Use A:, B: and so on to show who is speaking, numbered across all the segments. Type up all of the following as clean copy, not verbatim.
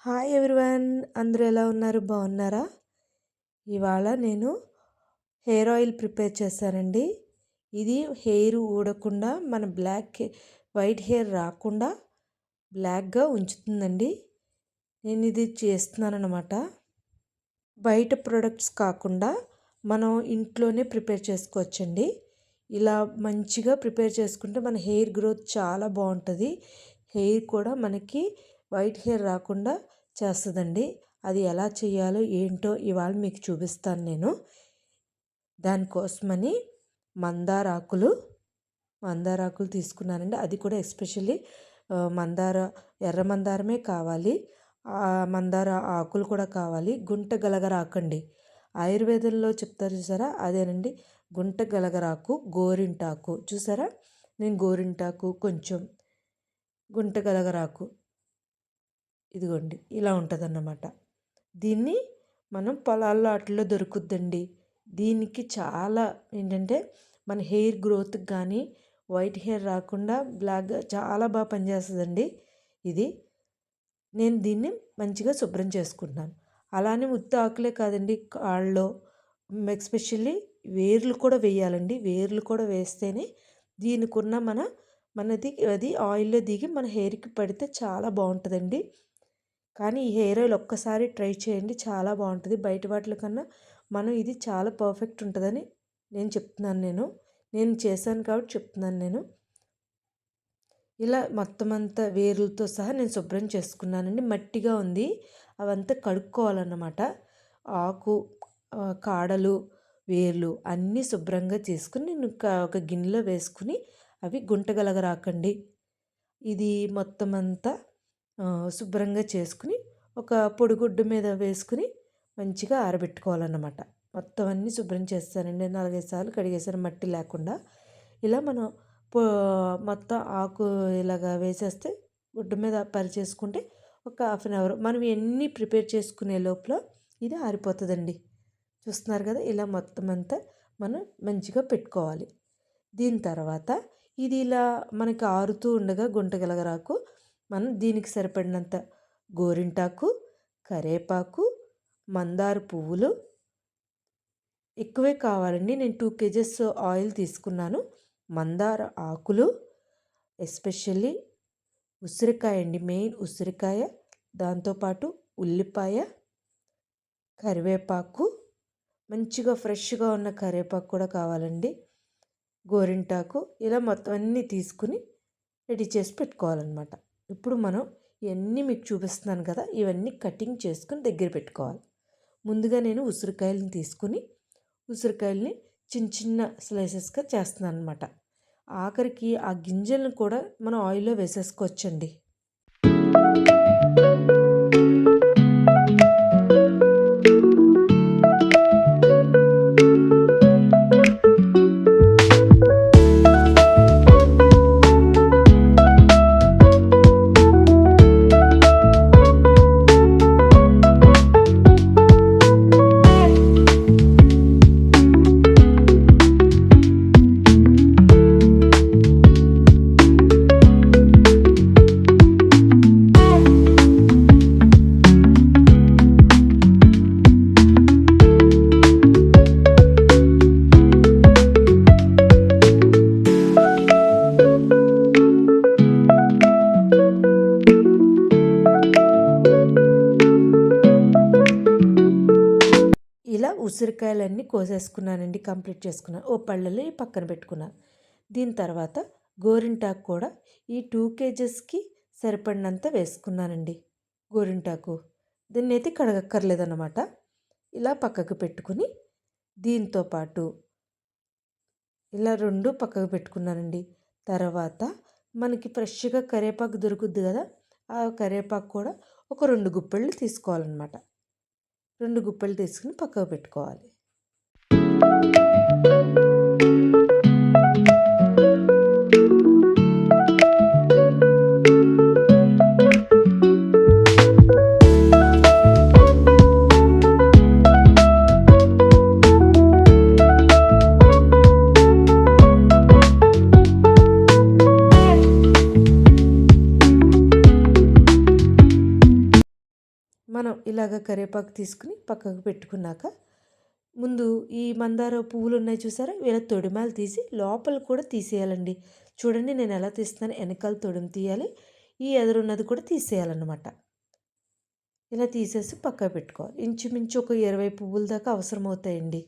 A: Hi everyone, అందరూ ఎలా ఉన్నారు? బాగున్నారా? ఇవాళ నేను హెయిర్ ఆయిల్ ప్రిపేర్ చేశానండి. ఇది హెయిర్ ఊడకుండా మన వైట్ హెయిర్ రాకుండా బ్లాక్గా ఉంచుతుందండి. నేను ఇది చేస్తున్నాను అన్నమాట. బయట ప్రొడక్ట్స్ కాకుండా మనం ఇంట్లోనే ప్రిపేర్ చేసుకోవచ్చండి. ఇలా మంచిగా ప్రిపేర్ చేసుకుంటే మన హెయిర్ గ్రోత్ చాలా బాగుంటుంది. హెయిర్ కూడా మనకి వైట్ హెయిర్ రాకుండా చేస్తుందండి. అది ఎలా చేయాలో ఏంటో ఇవాళ మీకు చూపిస్తాను నేను. దానికోసమని మందారాకులు తీసుకున్నానండి. అది కూడా ఎస్పెషల్లీ ఎర్ర మందారమే కావాలి. మందార ఆకులు కూడా కావాలి. గుంట గలగరాకండి, ఆయుర్వేదంలో చెప్తారు చూసారా, అదేనండి గుంట గలగరాకు, గోరింటాకు. చూసారా, నేను గోరింటాకు, కొంచెం గుంట గలగరాకు, ఇదిగోండి ఇలా ఉంటుందన్నమాట. దీన్ని మనం పొలాల్లో వాటిల్లో దొరుకుద్దండి. దీనికి చాలా ఏంటంటే మన హెయిర్ గ్రోత్కి కానీ వైట్ హెయిర్ రాకుండా బ్లాక్గా చాలా బాగా పనిచేస్తుందండి. ఇది నేను దీన్ని మంచిగా శుభ్రం చేసుకుంటున్నాను. అలానే ఉత్తి ఆకులే కాదండి, కాళ్ళలో ఎస్పెషల్లీ వేర్లు కూడా వేయాలండి. వేర్లు కూడా వేస్తేనే దీనికి ఉన్న మనది అది ఆయిల్లో దిగి మన హెయిర్కి పడితే చాలా బాగుంటుందండి. కానీ ఈ హెయిర్ ఆయిల్ ఒక్కసారి ట్రై చేయండి, చాలా బాగుంటుంది. బయట వాటి కన్నా మనం ఇది చాలా పర్ఫెక్ట్ ఉంటుందని నేను చెప్తున్నాను. నేను చేశాను కాబట్టి చెప్తున్నాను నేను. ఇలా మొత్తం అంతా వేర్లతో సహా నేను శుభ్రం చేసుకున్నానండి. మట్టిగా ఉంది, అవంతా కడుక్కోవాలన్నమాట. ఆకు, కాడలు, వేర్లు అన్నీ శుభ్రంగా తీసుకుని నేను ఒక గిన్నెలో వేసుకుని, అవి గుంటగలగరాకండి. ఇది మొత్తం అంతా శుభ్రంగా చేసుకుని ఒక పొడిగుడ్డు మీద వేసుకుని మంచిగా ఆరబెట్టుకోవాలన్నమాట. మొత్తం అన్నీ శుభ్రం చేస్తానండి. 4-5 సార్లు కడిగేసాను మట్టి లేకుండా. ఇలా మనం మొత్తం ఆకు ఇలాగా వేసేస్తే గుడ్డు మీద పరిచేసుకుంటే ఒక 1/2 అవర్ మనం ఎన్ని ప్రిపేర్ చేసుకునే లోపల ఇది ఆరిపోతుందండి. చూస్తున్నారు కదా, ఇలా మొత్తం అంతా మనం మంచిగా పెట్టుకోవాలి. దీని తర్వాత ఇది ఇలా మనకి ఆరుతూ ఉండగా గుంటగలగరాకు మనం దీనికి సరిపడినంత గోరింటాకు, కరేపాకు, మందార పువ్వులు ఎక్కువే కావాలండి. నేను 2 kgs ఆయిల్ తీసుకున్నాను. మందార ఆకులు, ఎస్పెషల్లీ ఉసిరికాయ అండి, మెయిన్ ఉసిరికాయ, దాంతోపాటు ఉల్లిపాయ, కరివేపాకు, మంచిగా ఫ్రెష్గా ఉన్న కరివేపాకు కూడా కావాలండి, గోరింటాకు. ఇలా మొత్తం అన్నీ తీసుకుని రెడీ చేసి పెట్టుకోవాలన్నమాట. ఇప్పుడు మనం ఇవన్నీ మీకు చూపిస్తున్నాను కదా, ఇవన్నీ కటింగ్ చేసుకుని దగ్గర పెట్టుకోవాలి. ముందుగా నేను ఉసిరికాయలను తీసుకుని ఉసిరికాయలని చిన్న చిన్న స్లైసెస్గా చేస్తున్నాను అనమాట. ఆఖరికి ఆ గింజలను కూడా మనం ఆయిల్లో వేసేసుకోవచ్చండి. ఇలా ఉసిరికాయలన్నీ కోసేసుకున్నానండి, కంప్లీట్ చేసుకున్నాను. ఓ పళ్ళలో పక్కన పెట్టుకున్నాను. దీని తర్వాత గోరింటాకు కూడా ఈ 2 kgsకి సరిపడినంత వేసుకున్నానండి. గోరింటాకు దీన్ని అయితే కడగక్కర్లేదన్నమాట. ఇలా పక్కకు పెట్టుకుని దీంతో పాటు ఇలా 2 పక్కకు పెట్టుకున్నానండి. తర్వాత మనకి ఫ్రెష్గా కరివేపాకు దొరుకుద్ది కదా, ఆ కరివేపాకు కూడా ఒక 2 గుప్పెళ్ళు తీసుకోవాలన్నమాట. 2 గుప్పెళ్ళు తీసుకుని పక్కకు పెట్టుకోవాలి. మనం ఇలాగ కరివేపాకు తీసుకుని పక్కకు పెట్టుకున్నాక ముందు ఈ మందార పువ్వులు ఉన్నాయి చూసారా, వీళ్ళ తొడిమాలు తీసి లోపల కూడా తీసేయాలండి. చూడండి నేను ఎలా తీస్తున్నాను, వెనకాల తొడిమి తీయాలి, ఈ ఎదురున్నది కూడా తీసేయాలన్నమాట. ఇలా తీసేసి పక్కకు పెట్టుకోవాలి. ఇంచుమించు ఒక 20 పువ్వుల దాకా అవసరం అవుతాయండి.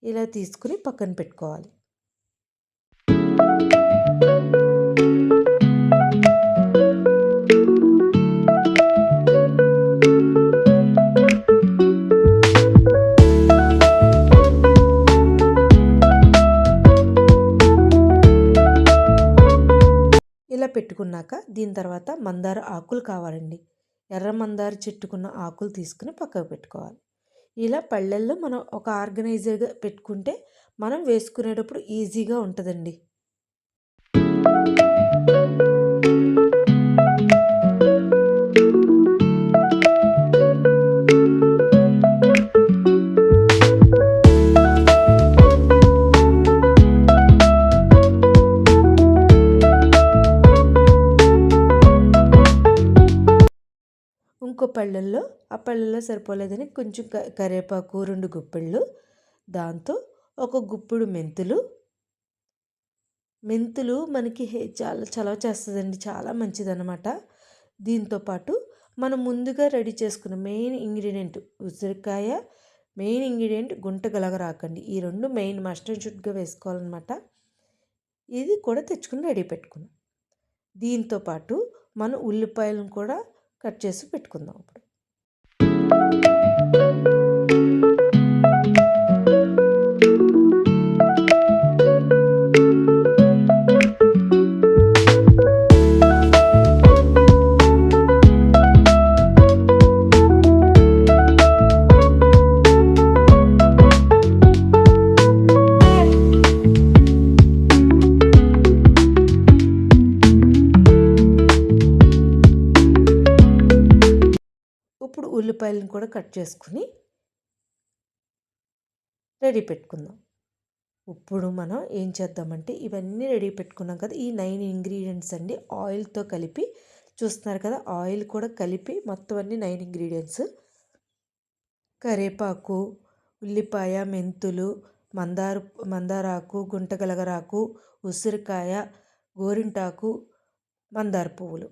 A: ఇలా తీసుకుని పక్కన పెట్టుకోవాలి. ఇలా పెట్టుకున్నాక దీని తర్వాత మందార ఆకులు కావాలండి. ఎర్ర మందార చెట్టుకున్న ఆకులు తీసుకుని పక్కకు పెట్టుకోవాలి. ఇలా పళ్ళెల్లో మనం ఒక ఆర్గనైజర్గా పెట్టుకుంటే మనం వేసుకునేటప్పుడు ఈజీగా ఉంటుందండి. ఇంకో పళ్ళెల్లో ఆ పళ్ళెల్లో సరిపోలేదని కొంచెం కరివేపాకు 2 గుప్పెళ్ళు, దాంతో ఒక గుప్పుడు మెంతులు. మెంతులు మనకి చాలా చలవ చేస్తుందండి, చాలా మంచిదన్నమాట. దీంతోపాటు మనం ముందుగా రెడీ చేసుకున్న మెయిన్ ఇంగ్రీడియంట్ ఉసిరికాయ, మెయిన్ ఇంగ్రీడియంట్ గుంట గలగరాకండి. ఈ 2 మెయిన్ మస్ట్ అండ్ షుడ్గా వేసుకోవాలన్నమాట. ఇది కూడా తెచ్చుకుని రెడీ పెట్టుకున్నాం. దీంతోపాటు మనం ఉల్లిపాయలను కూడా కట్ చేసి పెట్టుకుందాం ఇప్పుడు. ఇప్పుడు ఉల్లిపాయలను కూడా కట్ చేసుకుని రెడీ పెట్టుకుందాం. ఇప్పుడు మనం ఏం చేద్దామంటే ఇవన్నీ రెడీ పెట్టుకున్నాం కదా, ఈ 9 ఇంగ్రీడియంట్స్ అండి ఆయిల్తో కలిపి చూస్తున్నారు కదా, ఆయిల్ కూడా కలిపి మొత్తం అన్ని 9 ఇంగ్రీడియంట్స్ కరివేపాకు, ఉల్లిపాయ, మెంతులు, మందారాకు, గుంటగలగరాకు, ఉసిరికాయ, గోరింటాకు, మందార పువ్వులు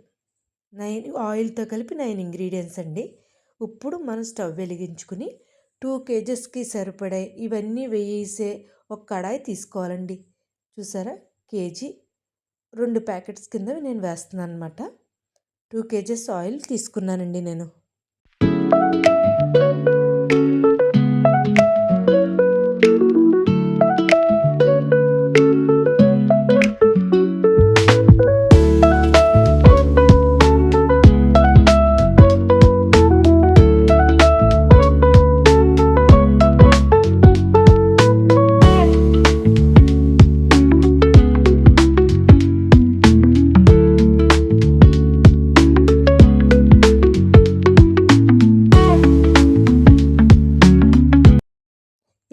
A: 9 ఆయిల్తో కలిపి 9 ఇంగ్రీడియంట్స్ అండి. ఇప్పుడు మనం స్టవ్ వెలిగించుకుని 2 kgsకి సరిపడే ఇవన్నీ వేసే ఒక కడాయి తీసుకోవాలండి. చూసారా, కేజీ 2 ప్యాకెట్స్ కింద నేను వేస్తున్నాను అనమాట. 2 kgs ఆయిల్ తీసుకున్నానండి నేను.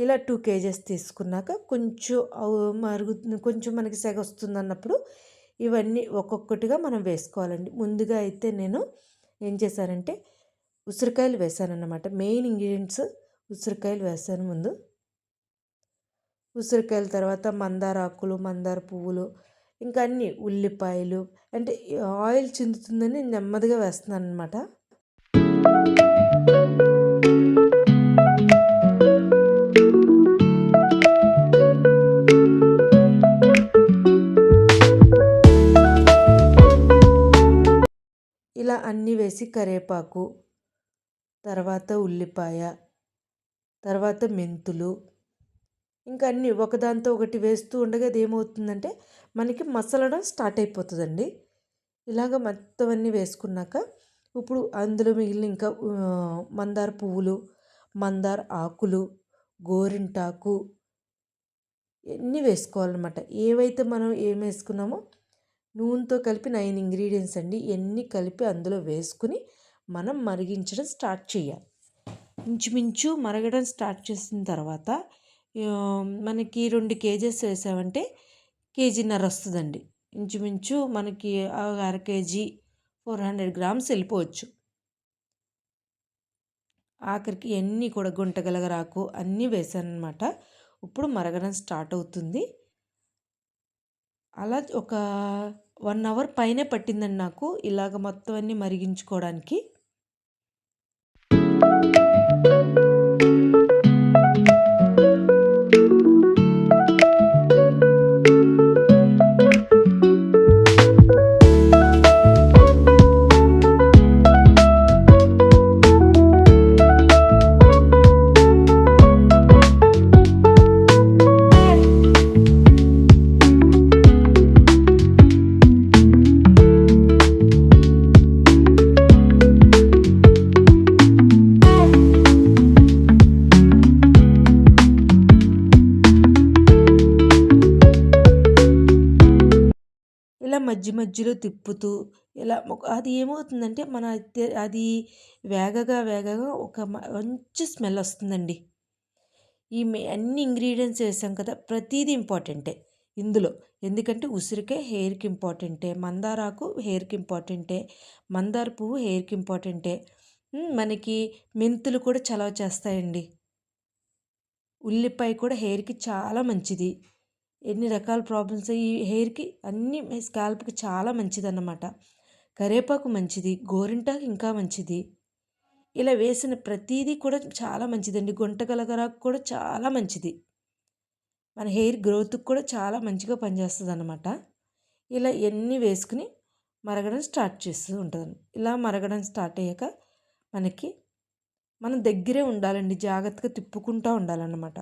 A: ఇలా 2 kgs తీసుకున్నాక కొంచెం మనకి సెగ వస్తుంది అన్నప్పుడు ఇవన్నీ ఒక్కొక్కటిగా మనం వేసుకోవాలండి. ముందుగా అయితే నేను ఏం చేశానంటే ఉసిరికాయలు వేసానన్నమాట. మెయిన్ ఇంగ్రీడియంట్స్ ఉసిరికాయలు వేసాను ముందు. ఉసిరికాయల తర్వాత మందార ఆకులు, మందార పువ్వులు, ఇంకా అన్నీ ఉల్లిపాయలు, అంటే ఆయిల్ చిందుతుందని నెమ్మదిగా వేస్తున్నాను అనమాట. ఇలా అన్నీ వేసి కరివేపాకు, తర్వాత ఉల్లిపాయ, తర్వాత మెంతులు, ఇంకా అన్నీ ఒకదాంతో ఒకటి వేస్తూ ఉండగా అది ఏమవుతుందంటే మనకి మసలడం స్టార్ట్ అయిపోతుందండి. ఇలాగ మొత్తం అన్నీ వేసుకున్నాక ఇప్పుడు అందులో మిగిలిన ఇంకా మందార పువ్వులు, మందార ఆకులు, గోరింటాకు ఇవన్నీ వేసుకోవాలన్నమాట. ఏవైతే మనం ఏం వేసుకున్నామో నూనెతో కలిపి 9 ఇంగ్రీడియంట్స్ అండి, ఇవన్నీ కలిపి అందులో వేసుకుని మనం మరిగించడం స్టార్ట్ చేయాలి. ఇంచుమించు మరగడం స్టార్ట్ చేసిన తర్వాత మనకి 2 kgs వేసామంటే కేజీన్నర వస్తుందండి. ఇంచుమించు మనకి 1/2 kg 400 grams వెళ్ళిపోవచ్చు. ఆఖరికి అన్నీ కూడా గుంటగలగరాకు అన్నీ వేసానన్నమాట. ఇప్పుడు మరగడం స్టార్ట్ అవుతుంది. అలా ఒక 1 అవర్ పైనే పట్టిందండి నాకు ఇలాగ మొత్తం అన్నీ మరిగించుకోవడానికి. ఇలా మధ్య మధ్యలో తిప్పుతూ ఇలా అది ఏమవుతుందంటే అది వేగగా ఒక మంచి స్మెల్ వస్తుందండి. అన్ని ఇంగ్రీడియంట్స్ వేసాం కదా, ప్రతీది ఇంపార్టెంటే ఇందులో. ఎందుకంటే ఉసిరికాయ హెయిర్కి ఇంపార్టెంటే, మందారాకు హెయిర్కి ఇంపార్టెంటే, మందార పువ్వు హెయిర్కి ఇంపార్టెంటే. మనకి మెంతులు కూడా చలవ చేస్తాయండి. ఉల్లిపాయ కూడా హెయిర్కి చాలా మంచిది. ఎన్ని రకాల ప్రాబ్లమ్స్ ఈ హెయిర్కి అన్ని స్కాల్ప్కి చాలా మంచిదన్నమాట. కరివేపాకు మంచిది, గోరింటాకు ఇంకా మంచిది. ఇలా వేసిన ప్రతీదీ కూడా చాలా మంచిదండి. గుంటగలగరాకు కూడా చాలా మంచిది. మన హెయిర్ గ్రోత్కి కూడా చాలా మంచిగా పనిచేస్తుంది అన్నమాట. ఇలా ఎన్ని వేసుకుని మరగడం స్టార్ట్ చేస్తూ ఉంటుంది. ఇలా మరగడం స్టార్ట్ అయ్యాక మనం దగ్గరే ఉండాలండి, జాగ్రత్తగా తిప్పుకుంటూ ఉండాలన్నమాట.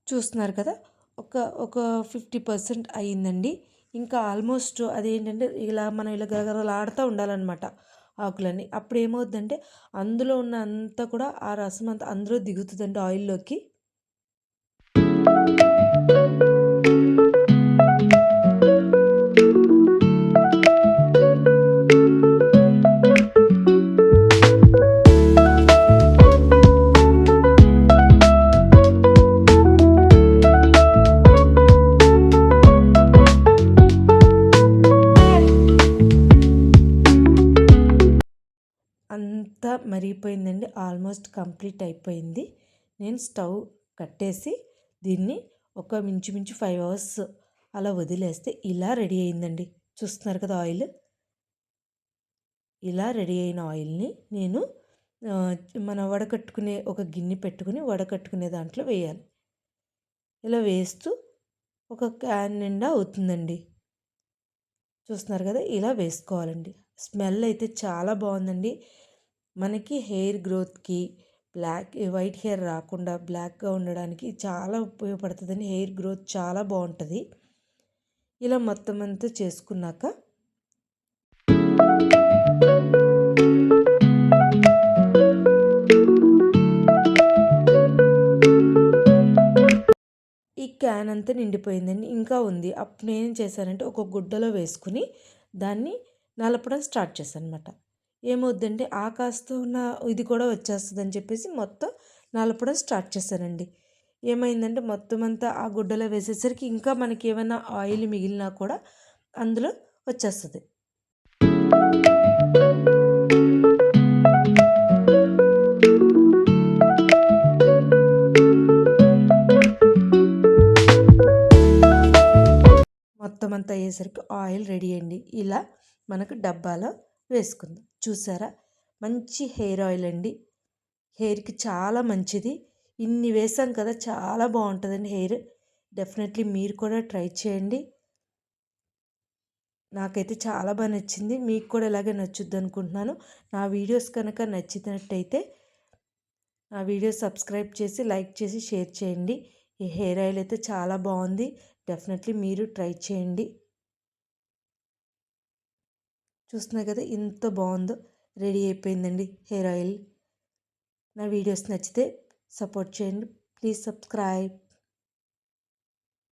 A: చూస్తున్నారు కదా, ఒక 50% అయ్యిందండి. ఇంకా ఆల్మోస్ట్ అదేంటంటే మనం ఇలా గరగరలాడుతూ ఉండాలన్నమాట ఆకులన్నీ. అప్పుడు ఏమవుద్దంటే అందులో ఉన్న అంతా కూడా ఆ రసం అంతా అందులో దిగుతుందండి ఆయిల్లోకి. అంతా మరిగిపోయిందండి, ఆల్మోస్ట్ కంప్లీట్ అయిపోయింది. నేను స్టవ్ కట్టేసి దీన్ని ఒక మించుమించు 5 అవర్స్ అలా వదిలేస్తే ఇలా రెడీ అయిందండి. చూస్తున్నారు కదా ఆయిల్. ఇలా రెడీ అయిన ఆయిల్ని నేను మనం వడకట్టుకునే ఒక గిన్నె పెట్టుకుని వడకట్టుకునే దాంట్లో వేయాలి. ఇలా వేస్తూ ఒక క్యాన్ నిండా అవుతుందండి. చూస్తున్నారు కదా, ఇలా వేసుకోవాలండి. స్మెల్ అయితే చాలా బాగుందండి. మనకి హెయిర్ గ్రోత్కి, వైట్ హెయిర్ రాకుండా బ్లాక్గా ఉండడానికి చాలా ఉపయోగపడుతుందండి. హెయిర్ గ్రోత్ చాలా బాగుంటుంది. ఇలా మొత్తం అంతా చేసుకున్నాక ఈ క్యాన్ అంతా నిండిపోయిందండి, ఇంకా ఉంది. అప్పుడు నేనేం చేశానంటే ఒక గుడ్డలో వేసుకుని దాన్ని నలపడం స్టార్ట్ చేశాను అనమాట. ఏమవుద్దంటే ఆ కాస్త ఉన్న ఇది కూడా వచ్చేస్తుందని చెప్పేసి మొత్తం నలపడం స్టార్ట్ చేశానండి. ఏమైందంటే మొత్తం అంతా ఆ గుడ్డలో వేసేసరికి ఇంకా మనకి ఏమైనా ఆయిల్ మిగిలినా కూడా అందులో వచ్చేస్తుంది. మొత్తం అంతా అయ్యేసరికి ఆయిల్ రెడీ అయింది. ఇలా మనకు డబ్బాలో వేసుకుందాం. చూసారా, మంచి హెయిర్ ఆయిల్ అండి. హెయిర్కి చాలా మంచిది. ఇన్ని వేసాం కదా, చాలా బాగుంటుందండి హెయిర్. డెఫినెట్లీ మీరు కూడా ట్రై చేయండి. నాకైతే చాలా బాగా నచ్చింది. మీకు కూడా ఇలాగే నచ్చుద్ది అనుకుంటున్నాను. నా వీడియోస్ కనుక నచ్చినట్టయితే నా వీడియో సబ్స్క్రైబ్ చేసి లైక్ చేసి షేర్ చేయండి. ఈ హెయిర్ ఆయిల్ అయితే చాలా బాగుంది. డెఫినెట్లీ మీరు ట్రై చేయండి. చూస్తున్నారు కదా ఎంత బాగుందో, రెడీ అయిపోయిందండి హెయిర్ ఆయిల్. నా వీడియోస్ నచ్చితే సపోర్ట్ చేయండి. Please subscribe.